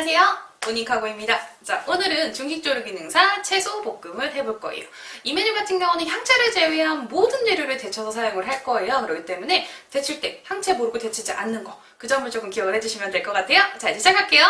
안녕하세요, 모닝카고입니다. 자, 오늘은 중식조리 기능사 채소 볶음을 해볼 거예요. 이 메뉴 같은 경우는 향채를 제외한 모든 재료를 데쳐서 사용을 할 거예요. 그렇기 때문에 데칠 때 향채 모르고 데치지 않는 거, 그 점을 조금 기억을 해주시면 될 것 같아요. 자, 이제 시작할게요.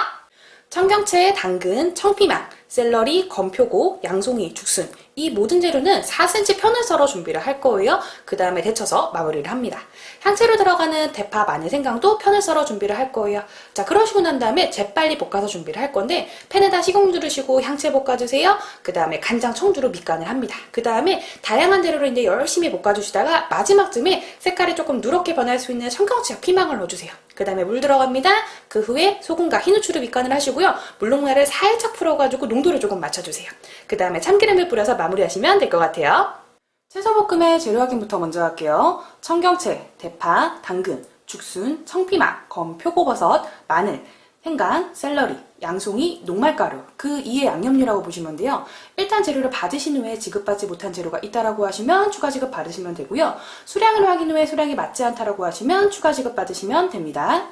청경채, 당근, 청피망, 샐러리, 건표고, 양송이, 죽순, 이 모든 재료는 4cm 편을 썰어 준비를 할 거예요. 그 다음에 데쳐서 마무리를 합니다. 향채로 들어가는 대파, 마늘, 생강도 편을 썰어 준비를 할 거예요. 자, 그러시고 난 다음에 재빨리 볶아서 준비를 할 건데, 팬에다 식용 두르시고 향채 볶아주세요. 그 다음에 간장, 청주로 밑간을 합니다. 그 다음에 다양한 재료를 이제 열심히 볶아주시다가 마지막쯤에 색깔이 조금 누렇게 변할 수 있는 청경채와 피망을 넣어주세요. 그 다음에 물 들어갑니다. 그 후에 소금과 흰 후추로 밑간을 하시고요. 물농라를 살짝 풀어가지고 농도를 조금 맞춰주세요. 그 다음에 참기름을 뿌려서 마무리하시면 될 것 같아요. 채소볶음의 재료 확인부터 먼저 할게요. 청경채, 대파, 당근, 죽순, 청피망, 검, 표고버섯, 마늘, 생강, 샐러리, 양송이, 녹말가루, 그 이에 양념류라고 보시면 돼요. 일단 재료를 받으신 후에 지급받지 못한 재료가 있다라고 하시면 추가 지급 받으시면 되고요. 수량을 확인 후에 수량이 맞지 않다라고 하시면 추가 지급 받으시면 됩니다.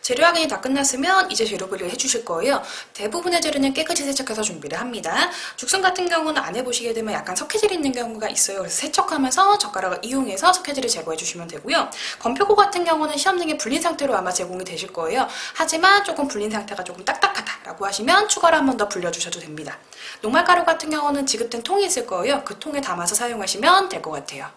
재료 확인이 다 끝났으면 이제 재료 분리를 해주실 거예요. 대부분의 재료는 깨끗이 세척해서 준비를 합니다. 죽순 같은 경우는 안 해보시게 되면 약간 석회질이 있는 경우가 있어요. 그래서 세척하면서 젓가락을 이용해서 석회질을 제거해 주시면 되고요. 건표고 같은 경우는 시험 등에 불린 상태로 아마 제공이 되실 거예요. 하지만 조금 불린 상태가 조금 딱딱하다라고 하시면 추가로 한 번 더 불려주셔도 됩니다. 녹말가루 같은 경우는 지급된 통이 있을 거예요. 그 통에 담아서 사용하시면 될 것 같아요.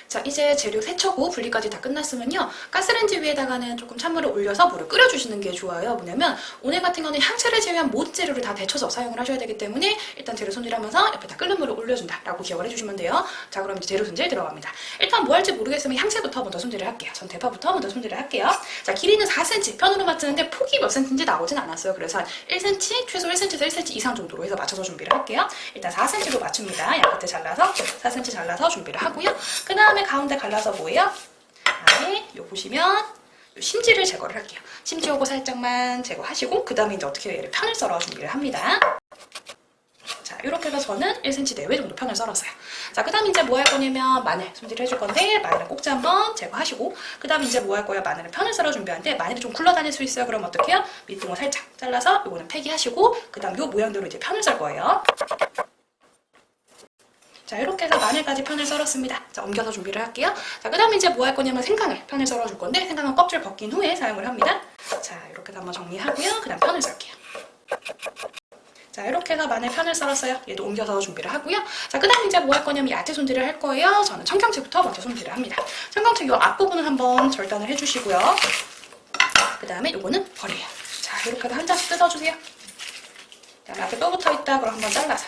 자, 이제 재료 세척 후 분리까지 다 끝났으면요, 가스레인지 위에다가는 조금 찬물을 올려서 물을 끓여주시는 게 좋아요. 뭐냐면 오늘 같은 경우는 향채를 제외한 모든 재료를 다 데쳐서 사용을 하셔야 되기 때문에 일단 재료 손질하면서 옆에다 끓는 물을 올려준다 라고 기억을 해주시면 돼요. 자, 그럼 이제 재료 손질 들어갑니다. 일단 뭐 할지 모르겠으면 향채부터 먼저 손질을 할게요. 전 대파부터 먼저 손질을 할게요. 자, 길이는 4cm 편으로 맞추는데 폭이 몇 cm인지 나오진 않았어요. 그래서 한 1cm, 최소 1cm에서 1cm 이상 정도로 해서 맞춰서 준비를 할게요. 일단 4cm로 맞춥니다. 양끝에 잘라서 4cm 잘라서 준비를 하고요. 그 다음에 가운데 갈라서 뭐예요? 안에 요 보시면 요 심지를 제거를 할게요. 심지 요거 살짝만 제거하시고 그 다음에 이제 어떻게 해요? 얘를 편을 썰어 준비를 합니다. 자, 이렇게 해서 저는 1cm 내외 정도 편을 썰었어요. 자, 그 다음 이제 뭐 할 거냐면 마늘 손질을 해줄 건데, 마늘은 꼭지 한번 제거하시고, 그 다음 이제 뭐 할 거예요? 마늘은 편을 썰어 준비하는데, 마늘이 좀 굴러다닐 수 있어요. 그럼 어떻게 해요? 밑둥을 살짝 잘라서 요거는 폐기하시고, 그 다음 요 모양대로 이제 편을 썰 거예요. 자, 이렇게 해서 마늘까지 편을 썰었습니다. 자, 옮겨서 준비를 할게요. 자, 그 다음에 이제 뭐 할 거냐면 생강을 편을 썰어줄 건데, 생강은 껍질 벗긴 후에 사용을 합니다. 자, 이렇게 해서 한번 정리하고요. 그 다음 편을 썰게요. 자, 이렇게 해서 마늘 편을 썰었어요. 얘도 옮겨서 준비를 하고요. 자, 그 다음 이제 뭐 할 거냐면 야채 손질을 할 거예요. 저는 청경채부터 먼저 손질을 합니다. 청경채 요 앞부분을 한번 절단을 해주시고요. 그 다음에 요거는 버려요. 자, 이렇게 해서 한 장씩 뜯어주세요. 자, 앞에 뼈 붙어있다. 그럼 한번 잘라서.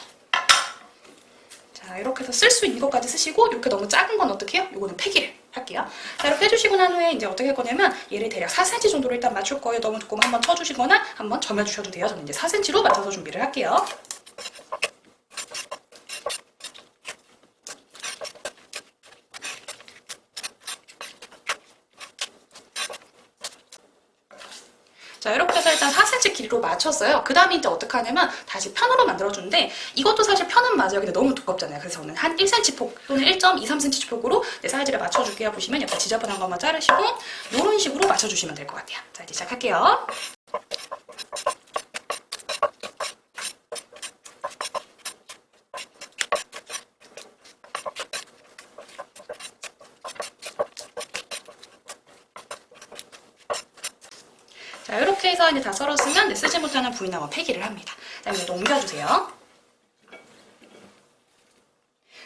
자, 이렇게 해서 쓸 수 있는 것까지 쓰시고, 이렇게 너무 작은 건 어떻게 해요? 요거는 폐기를 할게요. 자, 이렇게 해주시고 난 후에 이제 어떻게 할 거냐면 얘를 대략 4cm 정도로 일단 맞출 거예요. 너무 두꺼우면 한번 쳐주시거나 한번 점여주셔도 돼요. 저는 이제 4cm로 맞춰서 준비를 할게요. 자, 이렇게 해서 일단 4cm 길이로 맞췄어요. 그 다음에 이제 어떻게 하냐면 다시 편으로 만들어주는데, 이것도 사실 편은 맞아요. 근데 너무 두껍잖아요. 그래서 저는 한 1cm 폭 또는 1.23cm 폭으로 사이즈를 맞춰줄게요. 보시면 약간 지저분한 것만 자르시고 이런 식으로 맞춰주시면 될 것 같아요. 자, 이제 시작할게요. 자, 이렇게 해서 이제 다 썰었으면 쓰지 못하는 부위나마 폐기를 합니다. 자, 이제 옮겨주세요.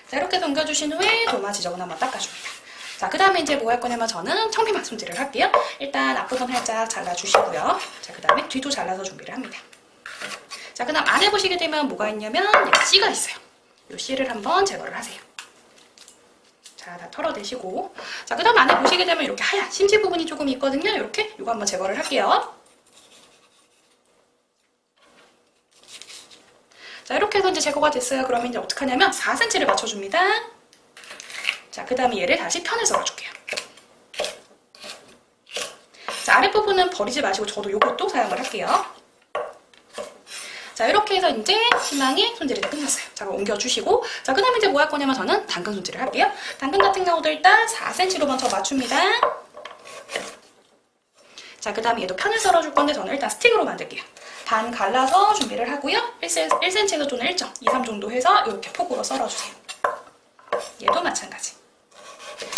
자, 이렇게 해서 옮겨주신 후에 도마 지저분 한번 닦아줍니다. 자, 그 다음에 이제 뭐 할 거냐면 저는 청피망 손질을 할게요. 일단 앞부분 살짝 잘라주시고요. 자, 그 다음에 뒤도 잘라서 준비를 합니다. 자, 그 다음 안에 보시게 되면 뭐가 있냐면 씨가 있어요. 이 씨를 한번 제거를 하세요. 자, 다 털어내시고, 자, 그 다음 안에 보시게 되면 이렇게 하얀 심지 부분이 조금 있거든요. 이렇게 이거 한번 제거를 할게요. 자, 이렇게 해서 이제 제거가 됐어요. 그러면 이제 어떻게 하냐면 4cm를 맞춰줍니다. 자, 그 다음에 얘를 다시 편을 썰어줄게요. 자, 아랫부분은 버리지 마시고 저도 요것도 사용을 할게요. 자, 이렇게 해서 이제 피망이 손질이 다 끝났어요. 자, 그럼 옮겨주시고, 자, 그 다음에 이제 뭐 할 거냐면 저는 당근 손질을 할게요. 당근 같은 경우도 일단 4cm로 먼저 맞춥니다. 자, 그 다음에 얘도 편을 썰어줄 건데 저는 일단 스틱으로 만들게요. 반 갈라서 준비를 하고요. 1cm에서 또는 1.2, 3 정도 해서 이렇게 폭으로 썰어주세요. 얘도 마찬가지.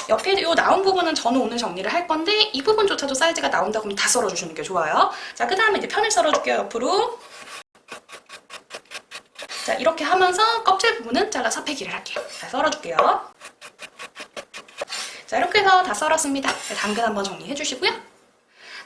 옆에 요 나온 부분은 저는 오늘 정리를 할 건데 이 부분조차도 사이즈가 나온다고 하면 다 썰어주시는 게 좋아요. 자, 그 다음에 이제 편을 썰어줄게요, 옆으로. 자, 이렇게 하면서 껍질 부분은 잘라서 패기를 할게요. 자, 썰어줄게요. 자, 이렇게 해서 다 썰었습니다. 당근 한번 정리해 주시고요.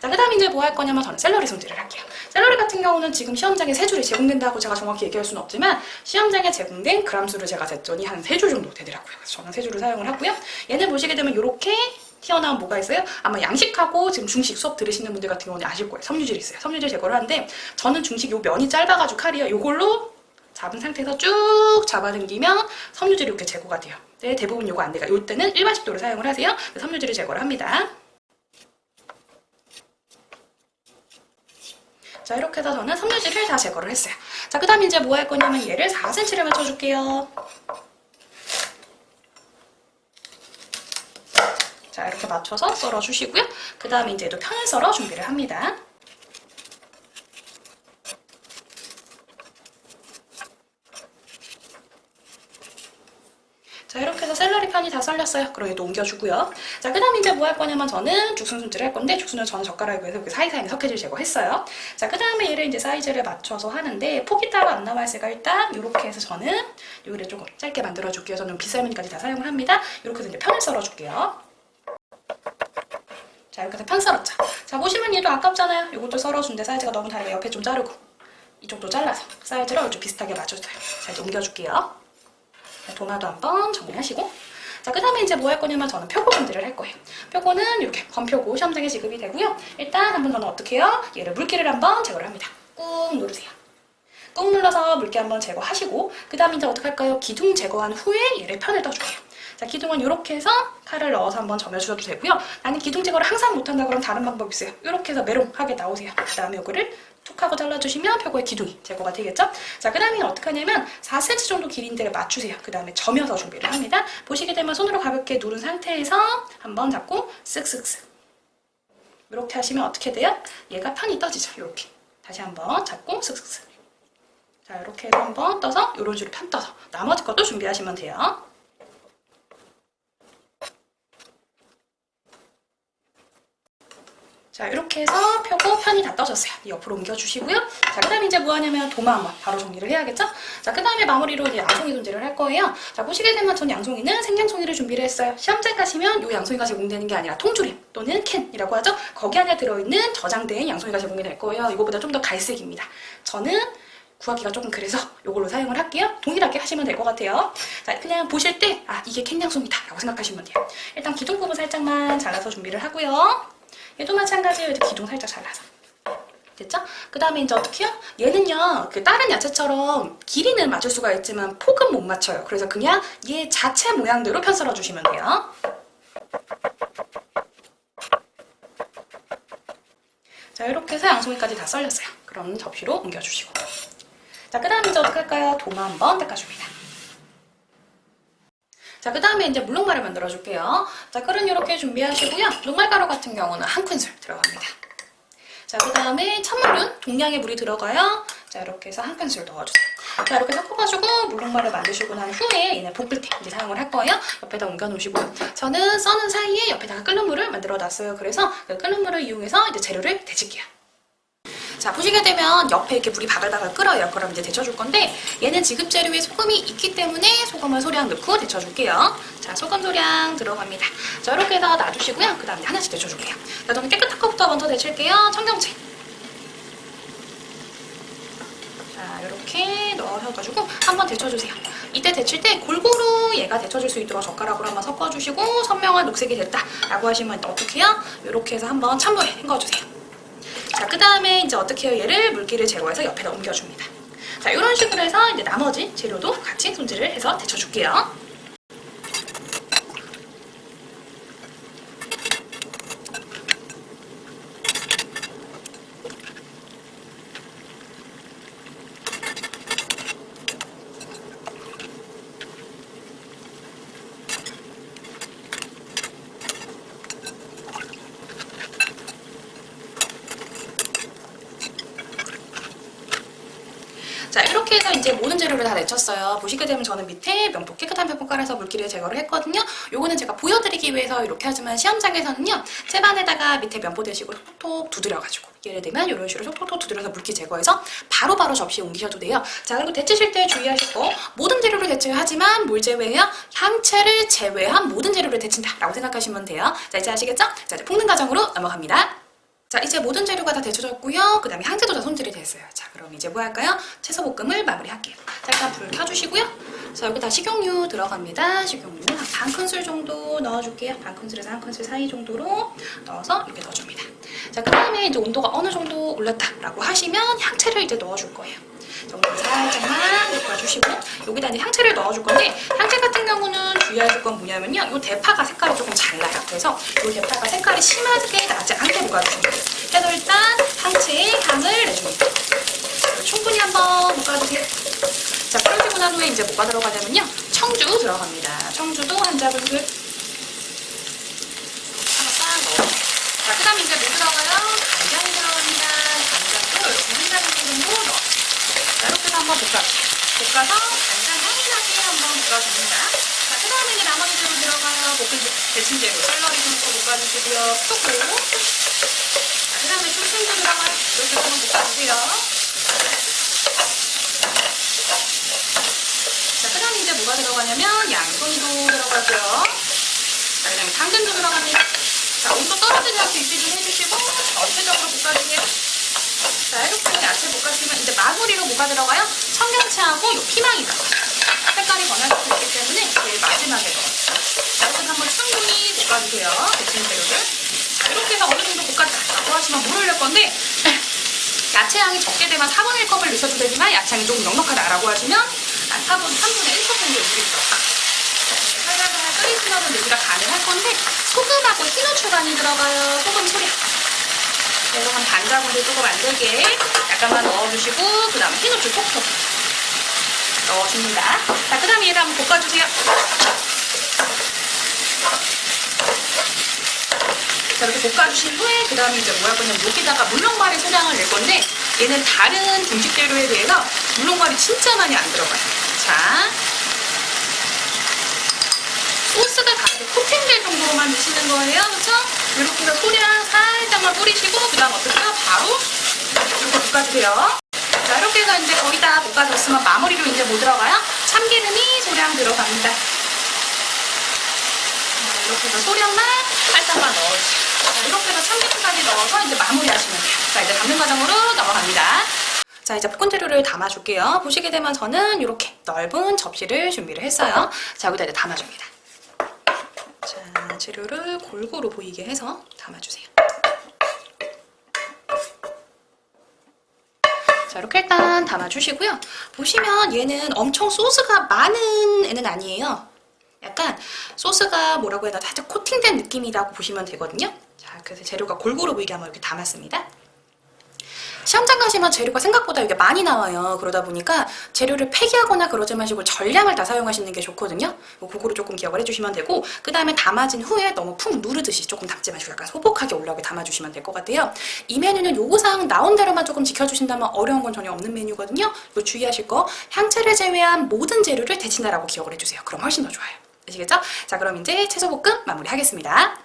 자, 그 다음 이제 뭐 할 거냐면 저는 샐러리 손질을 할게요. 샐러리 같은 경우는 지금 시험장에 3줄이 제공된다고 제가 정확히 얘기할 수는 없지만 시험장에 제공된 그람수를 제가 쟀더니 한 3줄 정도 되더라고요. 그래서 저는 3줄을 사용을 하고요. 얘는 보시게 되면 이렇게 튀어나온 뭐가 있어요? 아마 양식하고 지금 중식 수업 들으시는 분들 같은 경우는 아실 거예요. 섬유질이 있어요. 섬유질 제거를 하는데 저는 중식 요 면이 짧아가지고 칼이요. 요걸로 잡은 상태에서 쭉 잡아당기면 섬유질이 이렇게 제거가 돼요. 네, 대부분 요거 안 돼요. 요 때는 일반 식도를 사용을 하세요. 섬유질을 제거를 합니다. 자, 이렇게 해서 저는 섬유질을 다 제거를 했어요. 자, 그 다음에 이제 뭐 할 거냐면 얘를 4cm를 맞춰줄게요. 자, 이렇게 맞춰서 썰어주시고요. 그 다음에 이제 또 편을 썰어 준비를 합니다. 자, 이렇게 해서 샐러리 편이 다 썰렸어요. 그럼 얘도 옮겨주고요. 자, 그 다음에 이제 뭐 할 거냐면 저는 죽순 손질을 할 건데 죽순은 저는 젓가락으로 해서 이렇게 사이사이에 석회질 제거했어요. 자, 그 다음에 얘를 이제 사이즈를 맞춰서 하는데 폭이 따로 안 나와있으니까 일단 이렇게 해서 저는 여기를 조금 짧게 만들어줄게요. 저는 빗살무늬까지 다 사용을 합니다. 이렇게 해서 이제 편을 썰어줄게요. 자, 이렇게 해서 편 썰었죠. 자, 보시면 얘도 아깝잖아요. 이것도 썰어준데 사이즈가 너무 다르게 옆에 좀 자르고 이쪽도 잘라서 사이즈를 좀 비슷하게 맞춰줘요. 자, 이제 옮겨줄게요. 도마도 한번 정리하시고 자, 그 다음에 이제 뭐 할 거냐면 저는 표고 손질을 할 거예요. 표고는 이렇게 건표고 시험장에 지급이 되고요. 일단 한번 저는 어떻게 해요? 얘를 물기를 한번 제거를 합니다. 꾹 누르세요. 꾹 눌러서 물기 한번 제거하시고 그 다음에 이제 어떻게 할까요? 기둥 제거한 후에 얘를 편을 떠줄게요. 자, 기둥은 이렇게 해서 칼을 넣어서 한번 점여주셔도 되고요. 나는 기둥 제거를 항상 못한다 그러면 다른 방법이 있어요. 이렇게 해서 메롱하게 나오세요. 그 다음에 이거를 툭 하고 잘라주시면 표고의 기둥이 제거가 되겠죠? 자, 그 다음에 어떻게 하냐면 4cm 정도 길이인데 맞추세요. 그 다음에 점여서 준비를 합니다. 보시게 되면 손으로 가볍게 누른 상태에서 한번 잡고 쓱쓱쓱 이렇게 하시면 어떻게 돼요? 얘가 편이 떠지죠. 이렇게 다시 한번 잡고 쓱쓱쓱 자, 이렇게 해서 한번 떠서 이런 식으로 편 떠서 나머지 것도 준비하시면 돼요. 자, 이렇게 해서 표고 편이 다 떠졌어요. 옆으로 옮겨주시고요. 자, 그 다음에 이제 뭐 하냐면 도마 한번 바로 정리를 해야겠죠? 자, 그 다음에 마무리로 이제 양송이 손질을 할 거예요. 자, 보시게 되면 전 양송이는 생양송이를 준비를 했어요. 시험장 가시면 이 양송이가 제공되는 게 아니라 통조림 또는 캔이라고 하죠. 거기 안에 들어있는 저장된 양송이가 제공이 될 거예요. 이거보다 좀 더 갈색입니다. 저는 구하기가 조금 그래서 이걸로 사용을 할게요. 동일하게 하시면 될 것 같아요. 자, 그냥 보실 때 아, 이게 캔양송이다 라고 생각하시면 돼요. 일단 기둥 부분 살짝만 잘라서 준비를 하고요. 얘도 마찬가지예요. 이렇게 기둥 살짝 잘라서. 됐죠? 그 다음에 이제 어떻게 해요? 얘는요, 그 다른 야채처럼 길이는 맞출 수가 있지만 폭은 못 맞춰요. 그래서 그냥 얘 자체 모양대로 편 썰어주시면 돼요. 자, 이렇게 해서 양송이까지 다 썰렸어요. 그럼 접시로 옮겨주시고. 자, 그 다음에 이제 어떻게 할까요? 도마 한번 닦아줍니다. 자, 그 다음에 이제 물녹말을 만들어 줄게요. 자, 끓은 이렇게 준비하시고요. 녹말가루 같은 경우는 한 큰술 들어갑니다. 자, 그 다음에 찬물은 동량의 물이 들어가요. 자, 이렇게 해서 한 큰술 넣어주세요. 자, 이렇게 섞어가지고 물녹말을 만드시고 난 후에 얘는 볶을 때 이제 사용을 할 거예요. 옆에다 옮겨 놓으시고요. 저는 써는 사이에 옆에다가 끓는 물을 만들어 놨어요. 그래서 그 끓는 물을 이용해서 이제 재료를 데칠게요. 자, 보시게 되면 옆에 이렇게 물이 바글바글 끓어요. 그럼 이제 데쳐줄 건데 얘는 지급 재료에 소금이 있기 때문에 소금을 소량 넣고 데쳐줄게요. 자, 소금 소량 들어갑니다. 자, 이렇게 해서 놔두시고요. 그 다음에 하나씩 데쳐줄게요. 자, 저는 깨끗한 거부터 먼저 데칠게요. 청경채. 자, 이렇게 넣으셔가지고 한번 데쳐주세요. 이때 데칠 때 골고루 얘가 데쳐질 수 있도록 젓가락으로 한번 섞어주시고 선명한 녹색이 됐다라고 하시면 어떻게 해요? 이렇게 해서 한번 찬물에 헹궈주세요. 자, 그 다음에 이제 어떻게 해요? 얘를 물기를 제거해서 옆에다 옮겨줍니다. 자, 이런 식으로 해서 이제 나머지 재료도 같이 손질을 해서 데쳐줄게요. 자, 이렇게 해서 이제 모든 재료를 다 데쳤어요. 보시게 되면 저는 밑에 명도 깨끗한 편품깔에서 물기를 제거를 했거든요. 요거는 제가 보여드리기 위해서 이렇게 하지만 시험장에서는요, 채반에다가 밑에 면보 대시고 톡톡 두드려가지고, 예를 들면 이런 식으로 톡톡 두드려서 물기 제거해서 바로바로 접시에 옮기셔도 돼요. 자, 그리고 데치실 때 주의하실 거, 모든 재료를 데쳐야 하지만 뭘 제외해요? 향채를 제외한 모든 재료를 데친다 라고 생각하시면 돼요. 자, 이제 아시겠죠? 자, 이제 볶는 과정으로 넘어갑니다. 자, 이제 모든 재료가 다 데쳐졌고요. 그 다음에 향채도 다 손질이 됐어요. 자, 그럼 이제 뭐 할까요? 채소볶음을 마무리할게요. 자, 일단 불 켜주시고요. 자, 여기다 식용유 들어갑니다. 식용유 한 반 큰술 정도 넣어줄게요. 반 큰술에서 한 큰술 사이 정도로 넣어서 이렇게 넣어줍니다. 자, 그 다음에 이제 온도가 어느 정도 올랐다라고 하시면 향채를 이제 넣어줄 거예요. 정도 살짝만 볶아주시고, 여기다 이제 향채를 넣어줄 건데, 향채 같은 경우는 주의하실 건 뭐냐면요, 이 대파가 색깔이 조금 잘 나요. 그래서 이 대파가 색깔이 심하게 나지 않게 볶아주시면 돼요. 그래서 일단 향채의 향을 내줍니다. 충분히 한번 볶아주세요. 자, 끓여지고 난 후에 이제 뭐가 들어가냐면요, 청주 들어갑니다. 청주도 한 작은술 하나 딱 넣어요. 자, 그 다음에 이제 뭐 들어가요? 간장이 들어갑니다. 간장도 이렇게 한 작은 정도 넣어요. 자, 이렇게 해서 한번 볶아주세요. 볶아서 간장 향이 나게 한번 볶아줍니다. 자, 그 다음에 이제 나머지 재료 들어가요. 볶은 데친 재료, 샐러리 좀 또 볶아주시고요. 톡톡. 자, 그 다음에 춤춤도 들어가요. 이렇게 한번 볶아주세요. 자, 그 다음에 이제 뭐가 들어가냐면 양송이도 들어가고요. 자, 그 다음에 당근도 들어갑니다. 자, 온도 떨어지지 않게 유지 좀 해주시고 전체적으로 볶아주세요. 자, 이렇게 야채 볶아주면 이제 마무리로 뭐가 들어가요? 청경채하고 요 피망이 들어가요. 색깔이 변할 수 있기 때문에 제일 마지막에 넣어요. 자, 이렇게 한번 충분히 볶아주세요. 데친 재료를. 자, 이렇게 해서 어느 정도 볶았다라고 하시면 물을 넣을 건데, 야채 향이 적게 되면 4분의 1컵을 넣으셔도 되지만 야채 향이 조금 넉넉하다라고 하시면 한 3분의 1컵 정도 물이 들어가. 살살살 끓이시면 내기가 가능할 건데, 소금하고 흰후추 간이 들어가요. 소금 소량. 그래서 한 반자군데 조금 안 되게 약간만 넣어주시고, 그 다음에 흰후추 톡톡 넣어줍니다. 자, 그 다음에 얘를 한번 볶아주세요. 자, 이렇게 볶아주신 후에 그 다음에 이제 뭐 할 거냐면 여기다가 물렁말이 소량을 낼 건데, 얘는 다른 중식 재료에 비해서 물렁말이 진짜 많이 안 들어가요. 자, 소스가 가게 코팅될 정도로만 넣으시는 거예요. 그렇죠? 이렇게 해서 소량 살짝만 뿌리시고, 그 다음 어떻게 해요? 바로 이렇게 볶아주세요. 자, 이렇게 해서 이제 거의 다 볶아졌으면 마무리로 이제 뭐 들어가요? 참기름이 소량 들어갑니다. 자, 이렇게 해서 소량만 살짝만 넣어주세요. 자, 이렇게 해서 참기름까지 넣어서 이제 마무리하시면 돼요. 자, 이제 담는 과정으로 넘어갑니다. 자, 이제 볶은 재료를 담아줄게요. 보시게 되면 저는 이렇게 넓은 접시를 준비를 했어요. 자, 여기다 이제 담아줍니다. 자, 재료를 골고루 보이게 해서 담아주세요. 자, 이렇게 일단 담아주시고요. 보시면 얘는 엄청 소스가 많은 애는 아니에요. 약간 소스가 뭐라고 해야 되나 살짝 코팅된 느낌이라고 보시면 되거든요. 자, 그래서 재료가 골고루 보이게 한번 이렇게 담았습니다. 시험장 가시면 재료가 생각보다 이게 많이 나와요. 그러다 보니까 재료를 폐기하거나 그러지 마시고 전량을 다 사용하시는 게 좋거든요. 그거를 조금 기억을 해주시면 되고, 그 다음에 담아진 후에 너무 푹 누르듯이 조금 담지 마시고 약간 소복하게 올라오게 담아주시면 될 것 같아요. 이 메뉴는 요구사항 나온 대로만 조금 지켜주신다면 어려운 건 전혀 없는 메뉴거든요. 이거 주의하실 거, 향채를 제외한 모든 재료를 데친다라고 기억을 해주세요. 그럼 훨씬 더 좋아요. 아시겠죠? 자, 그럼 이제 채소볶음 마무리하겠습니다.